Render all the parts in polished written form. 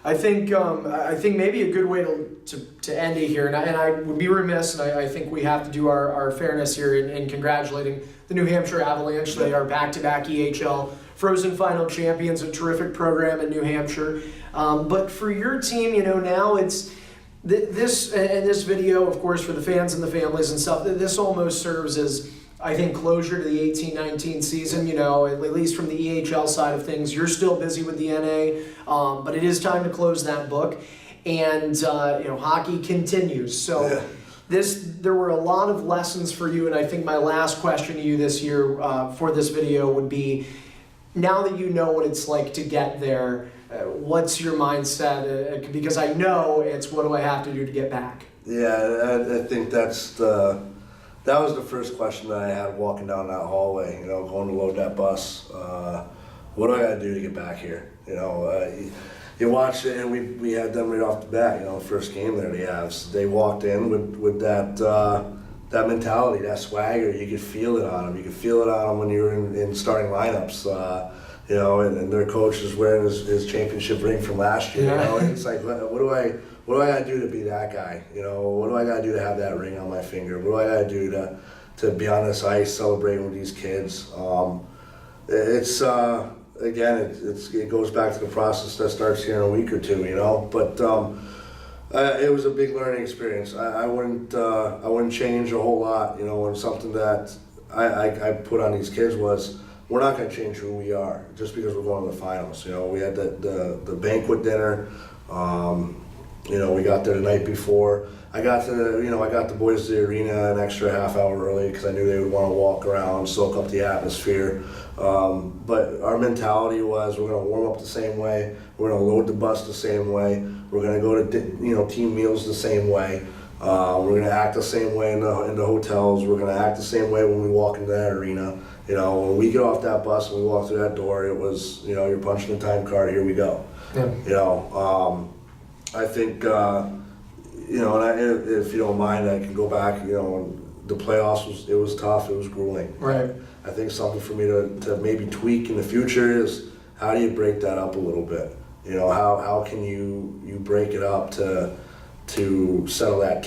I think maybe a good way to end it here, and I would be remiss, and I think we have to do our fairness here in congratulating the New Hampshire Avalanche. They are back-to-back EHL Frozen Final champions, a terrific program in New Hampshire. But for your team, now it's this video, of course, for the fans and the families and stuff. This almost serves as, I think, closure to the 18-19 season, at least from the EHL side of things. You're still busy with the NA, but it is time to close that book. And, hockey continues. So there were a lot of lessons for you, and I think my last question to you this year for this video would be, now that you know what it's like to get there, what's your mindset? Because I know it's, what do I have to do to get back? Yeah, I think that was the first question that I had walking down that hallway, going to load that bus. What do I got to do to get back here? You watch it, and we had them right off the bat, first game there, the Avs. They walked in with that mentality, that swagger. You could feel it on them. You could feel it on them when you were in starting lineups, and their coach is wearing his championship ring from last year. And it's like, what do I got to do to be that guy? What do I got to do to have that ring on my finger? What do I got to do to be on this ice celebrating with these kids? It goes back to the process that starts here in a week or two, But it was a big learning experience. I wouldn't change a whole lot, and something that I put on these kids was, we're not going to change who we are just because we're going to the finals. We had the banquet dinner. We got there the night before. I got the boys to the arena an extra half hour early because I knew they would want to walk around, soak up the atmosphere. But our mentality was, we're going to warm up the same way. We're going to load the bus the same way. We're going to go to team meals the same way. We're going to act the same way in the hotels. We're going to act the same way when we walk into that arena. When we get off that bus and we walk through that door, it was, you're punching the time card, here we go. Yeah. I think, and if you don't mind, I can go back, the playoffs, it was tough, it was grueling. Right. I think something for me to maybe tweak in the future is, how do you break that up a little bit? How can you break it up to settle the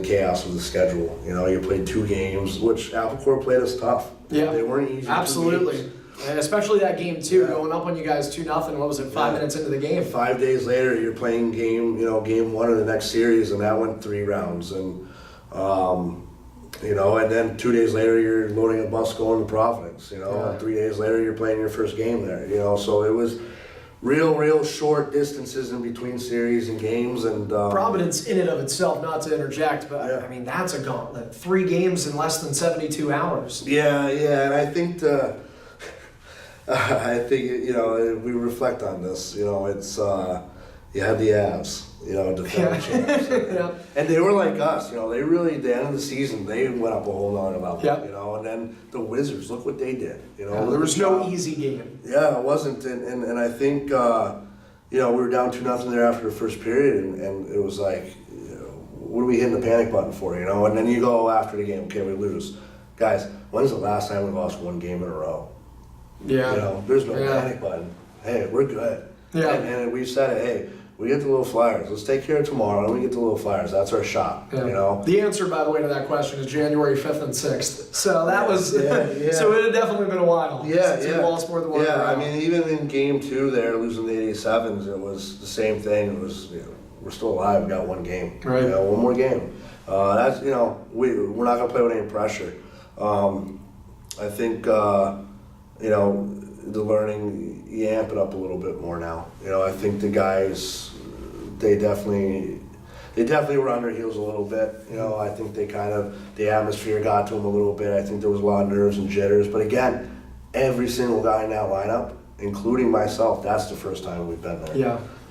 chaos of the schedule? You played 2 games, which Applecore played us tough. Yeah. They weren't easy. Absolutely. And especially that game too, going up on you guys 2-0. What was it? 5 minutes into the game. 5 days later, you're playing game 1 of the next series, and that went 3 rounds, and and then 2 days later, you're loading a bus going to Providence. And 3 days later, you're playing your first game there. So it was real short distances in between series and games, and Providence in and of itself, not to interject, but I mean, that's a gauntlet. 3 games in less than 72 hours. Yeah, and I think we reflect on this. It's you had the Avs, defending champs, and they were like us. They really, at the end of the season, they went up a whole nother level. And then the Wizards, look what they did. There was no easy game. Yeah, it wasn't, and I think we were down 2-0 there after the first period, and it was like, what are we hitting the panic button for? And then you go after the game, okay, we lose, guys. When's the last time we lost 1 game in a row? Yeah. There's no panic button. Hey, we're good. Yeah. And we've said it. Hey, we get the little Flyers. Let's take care of tomorrow, and we get the little Flyers. That's our shot. Yeah. The answer, by the way, to that question is January 5th and 6th. So that was. So it had definitely been a while. Since you lost more than 1 round. I mean, even in game 2 there, losing the 87s, it was the same thing. It was, we're still alive. We got 1 game. Right. 1 more game. That's we're not gonna play with any pressure. I think. The learning, you amp it up a little bit more now. I think the guys, they definitely were on their heels a little bit. I think the atmosphere got to them a little bit. I think there was a lot of nerves and jitters. But again, every single guy in that lineup, including myself, that's the first time we've been there.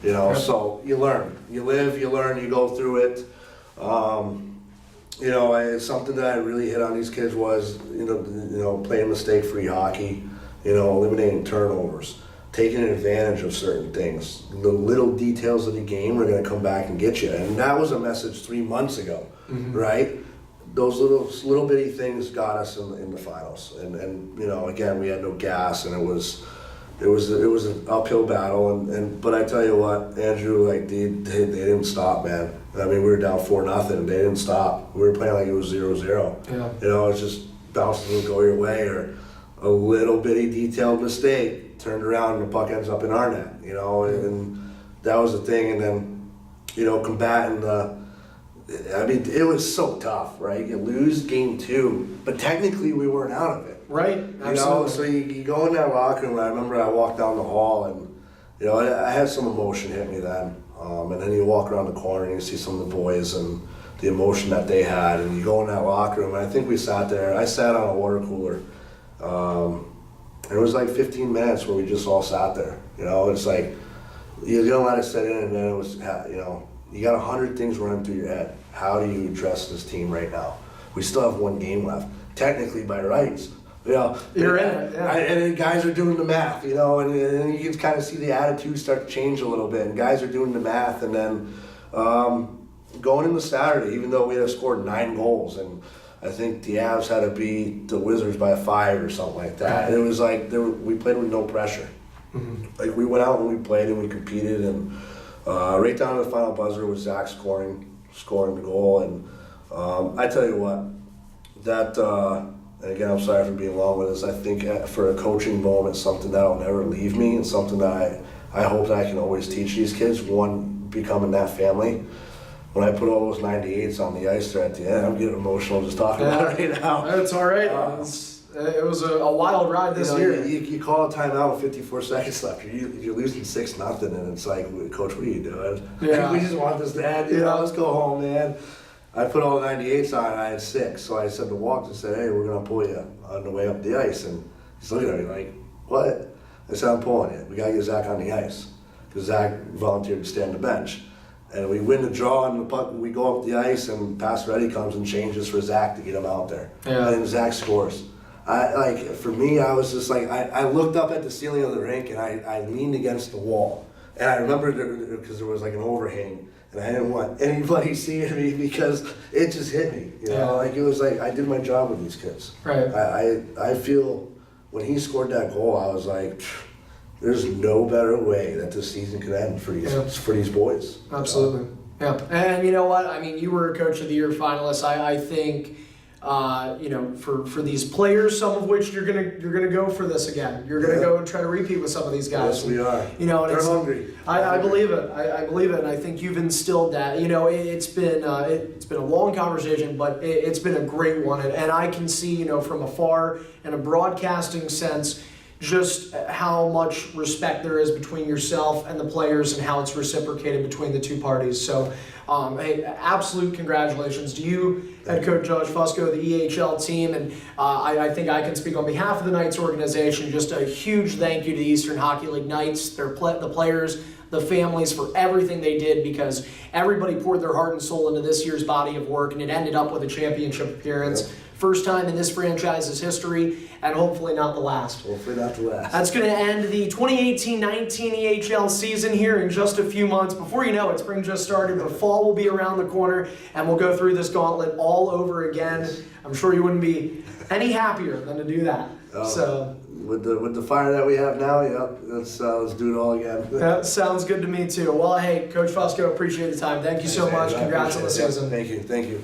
Yeah. So you learn. You live, you learn, you go through it. Something that I really hit on these kids was, playing mistake-free hockey. Eliminating turnovers, taking advantage of certain things. The little details of the game are going to come back and get you. And that was a message 3 months ago, right? Those little bitty things got us in the finals. And again, we had no gas, and it was it was an uphill battle, but I tell you what, Andrew, like they didn't stop, man. I mean, we were down 4-0, they didn't stop. We were playing like it was 0-0. Yeah. You know, it's just bouncing and go your way, or a little bitty detailed mistake turned around and the puck ends up in our net. You know, and that was the thing. And then, you know, combating the. I mean, it was so tough, right? You lose game 2, but technically we weren't out of it. Right, absolutely. You know, so you go in that locker room, and I remember I walked down the hall, and, you know, I had some emotion hit me then. And then you walk around the corner and you see some of the boys and the emotion that they had, and you go in that locker room, and I think we sat there. I sat on a water cooler. And it was like 15 minutes where we just all sat there. You know, it's like, you don't let it set in, and then it was, you know, you got 100 things running through your head. How do you address this team right now? We still have 1 game left. Technically, by rights, you know. You're in it, yeah. And then guys are doing the math, you know, and you can kind of see the attitude start to change a little bit. And guys are doing the math, and then going into Saturday, even though we had scored 9 goals, and I think the Avs had to beat the Wizards by 5 or something like that. And it was like we played with no pressure. Mm-hmm. Like we went out and we played and we competed, and right down to the final buzzer was Zach scoring the goal. And I tell you what, that and again, I'm sorry for being long with this. I think for a coaching moment, something that'll never leave me, and something that I hope that I can always teach these kids. One, becoming that family. When I put all those 98s on the ice there at the end, I'm getting emotional just talking about it right now. That's all right. It was a wild ride this year. You call a timeout with 54 seconds left. You're losing 6-0, and it's like, Coach, what are you doing? Yeah. We just want this to end. You know, let's go home, man. I put all the 98s on, and I had 6. So I said to Walks, and said, hey, we're going to pull you on the way up the ice. And he's looking at me like, what? I said, I'm pulling you. We got to get Zach on the ice. Because Zach volunteered to stay on the bench. And we win the draw, and the puck, we go up the ice, and Pastor Eddie comes and changes for Zach to get him out there. Yeah. And then Zach scores. For me, I was just like, I looked up at the ceiling of the rink, and I leaned against the wall. And I remember because there was like an overhang, and I didn't want anybody seeing me because it just hit me. You know, like it was like I did my job with these kids. Right. I feel when he scored that goal, I was like, there's no better way that this season could end for these boys. Absolutely. Yeah. And you know what? I mean, you were a Coach of the Year finalist. I think, you know, for these players, some of which you're gonna go for this again. You're gonna go and try to repeat with some of these guys. Yes, we are. You know, and they're hungry. I believe it. I believe it, and I think you've instilled that. You know, it's been a long conversation, but it's been a great one, and I can see, you know, from afar in a broadcasting sense, just how much respect there is between yourself and the players, and how it's reciprocated between the two parties. So, hey, absolute congratulations to you, Head Coach Josh Fusco, the EHL team, and I think I can speak on behalf of the Knights organization. Just a huge thank you to the Eastern Hockey League Knights, the players, the families, for everything they did, because everybody poured their heart and soul into this year's body of work, and it ended up with a championship appearance. Yep. First time in this franchise's history, and hopefully not the last. Hopefully not the last. That's going to end the 2018-19 EHL season here in just a few months. Before you know it, spring just started, but fall will be around the corner, and we'll go through this gauntlet all over again. I'm sure you wouldn't be any happier than to do that. So with the fire that we have now, let's do it all again. That sounds good to me too. Well, hey, Coach Fusco, appreciate the time. Thank you so much. Congrats on the season. Thank you.